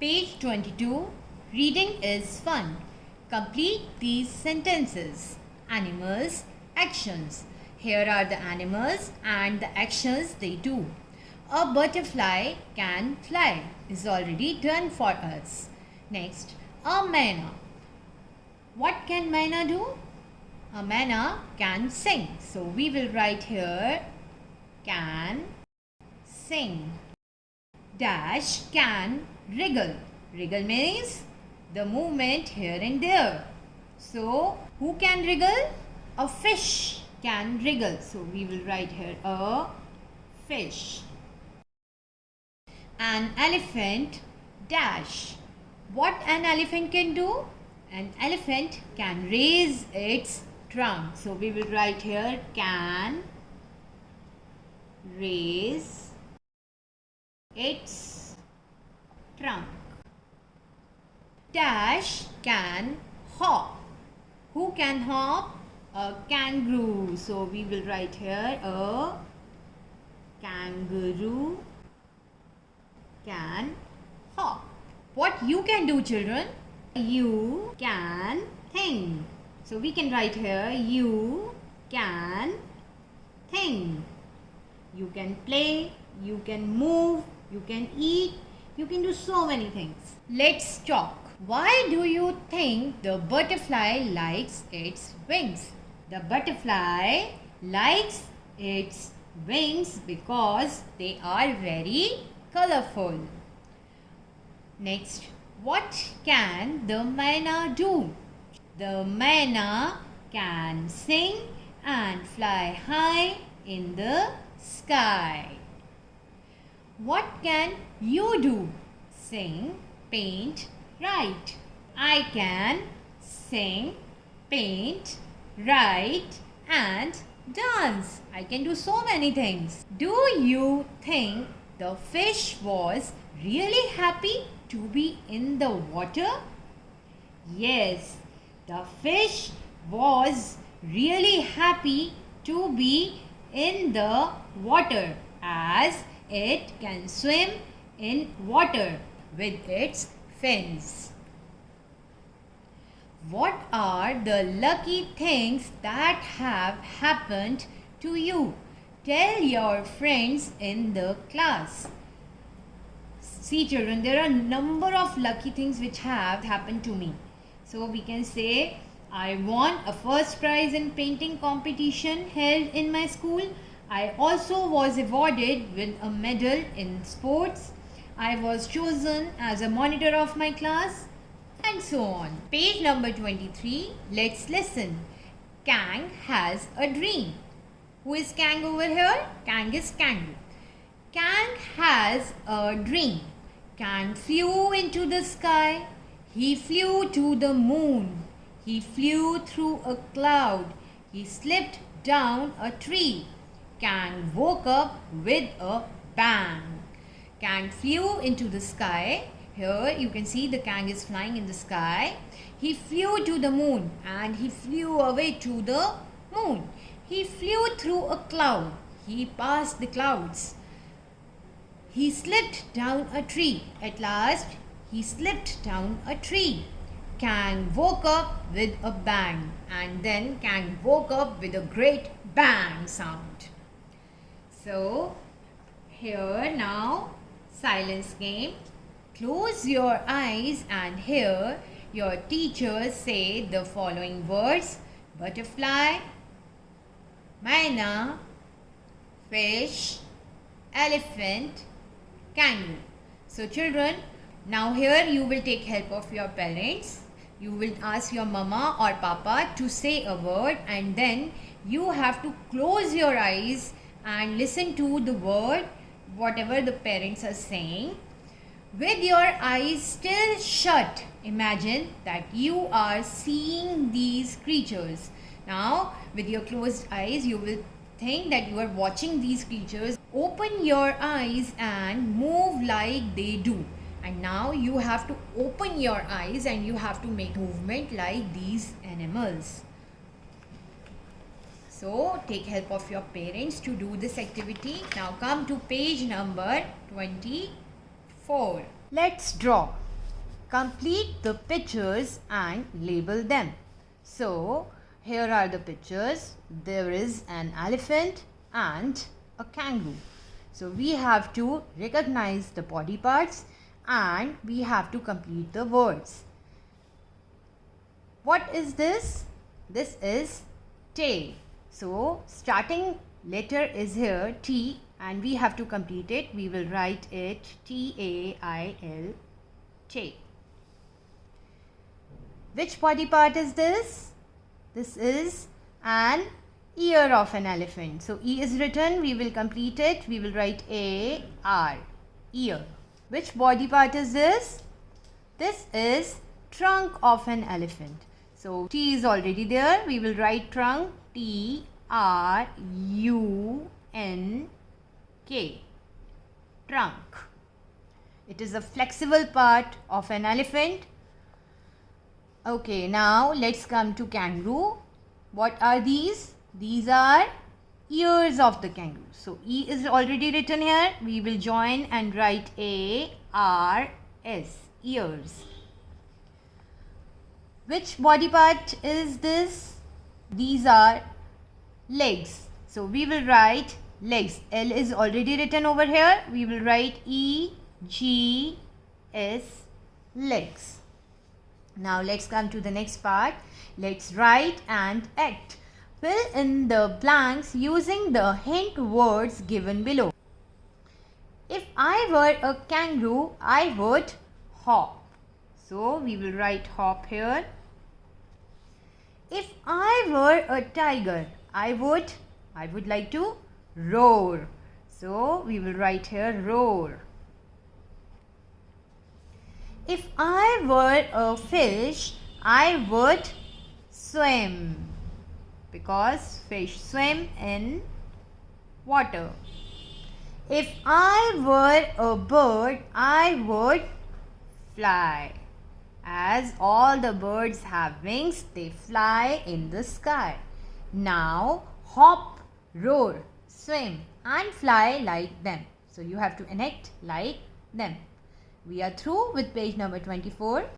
Page 22. Reading is fun. Complete these sentences. Animals, actions. Here are the animals and the actions they do. A butterfly can fly is already done for us. Next, a myna. What can myna do? A myna can sing. So we will write here can sing. Dash can wriggle. Wriggle means the movement here and there. So who can wriggle? A fish can wriggle. So we will write here a fish. An elephant dash. What an elephant can do? An elephant can raise its trunk. So we will write here can raise its trunk. Dash can hop. Who can hop? A kangaroo. So we will write here a kangaroo can hop. What you can do, children? You can think. So we can write here you can think. You can play, you can move, you can eat, you can do so many things. Let's talk. Why do you think the butterfly likes its wings? The butterfly likes its wings because they are very colorful. Next, what can the myna do? The myna can sing and fly high in the sky. What can you do? Sing, paint, write. I can sing, paint, write and dance. I can do so many things. Do you think the fish was really happy to be in the water? Yes, the fish was really happy to be in the water as it can swim in water with its fins. What are the lucky things that have happened to you? Tell your friends in the class. See children, there are a number of lucky things which have happened to me. So we can say I won a first prize in painting competition held in my school. I also was awarded with a medal in sports. I was chosen as a monitor of my class and so on. Page number 23. Let's listen. Kang has a dream. Who is Kang over here? Kang is kangaroo. Kang has a dream. Kang flew into the sky. He flew to the moon. He flew through a cloud. He slipped down a tree. Kang woke up with a bang. Kang flew into the sky. Here you can see the Kang is flying in the sky. He flew to the moon and he flew away to the moon. He flew through a cloud. He passed the clouds. He slipped down a tree. At last, he slipped down a tree. Kang woke up with a bang, and then Kang woke up with a great bang sound. So, here now, silence game. Close your eyes and hear your teacher say the following words: butterfly, myna, fish, elephant, kangaroo. So children, now here you will take help of your parents. You will ask your mama or papa to say a word and then you have to close your eyes and listen to the word, whatever the parents are saying. With your eyes still shut, imagine that you are seeing these creatures. Now, with your closed eyes, you will think that you are watching these creatures. Open your eyes and move like they do. And now you have to open your eyes and you have to make movement like these animals. So take help of your parents to do this activity. Now come to page number 24. Let's draw. complete the pictures and label them. So, here are the pictures. There is an elephant and a kangaroo. So, we have to recognize the body parts and we have to complete the words. What is this? This is tail. So, starting letter is here T and we have to complete it. We will write it T-A-I-L, tail. Which body part is this? This is an ear of an elephant. So, E is written, we will complete it. We will write A-R, ear. Which body part is this? This is trunk of an elephant. So, T is already there. We will write trunk, T-R-U-N-K, trunk. It is a flexible part of an elephant. Okay, now let's come to kangaroo. What are these? These are ears of the kangaroo. So, E is already written here. We will join and write A-R-S, ears. Which body part is this? These are legs. So, we will write legs. L is already written over here. We will write E-G-S, legs. Now, let's come to the next part. Let's write and act. Fill in the blanks using the hint words given below. If I were a kangaroo, I would hop. So, we will write hop here. If I were a tiger, I would like to roar. So, we will write here roar. If I were a fish, I would swim. Because fish swim in water. If I were a bird, I would fly. As all the birds have wings, they fly in the sky. Now, hop, roar, swim and fly like them. So, you have to enact like them. We are through with page number 24.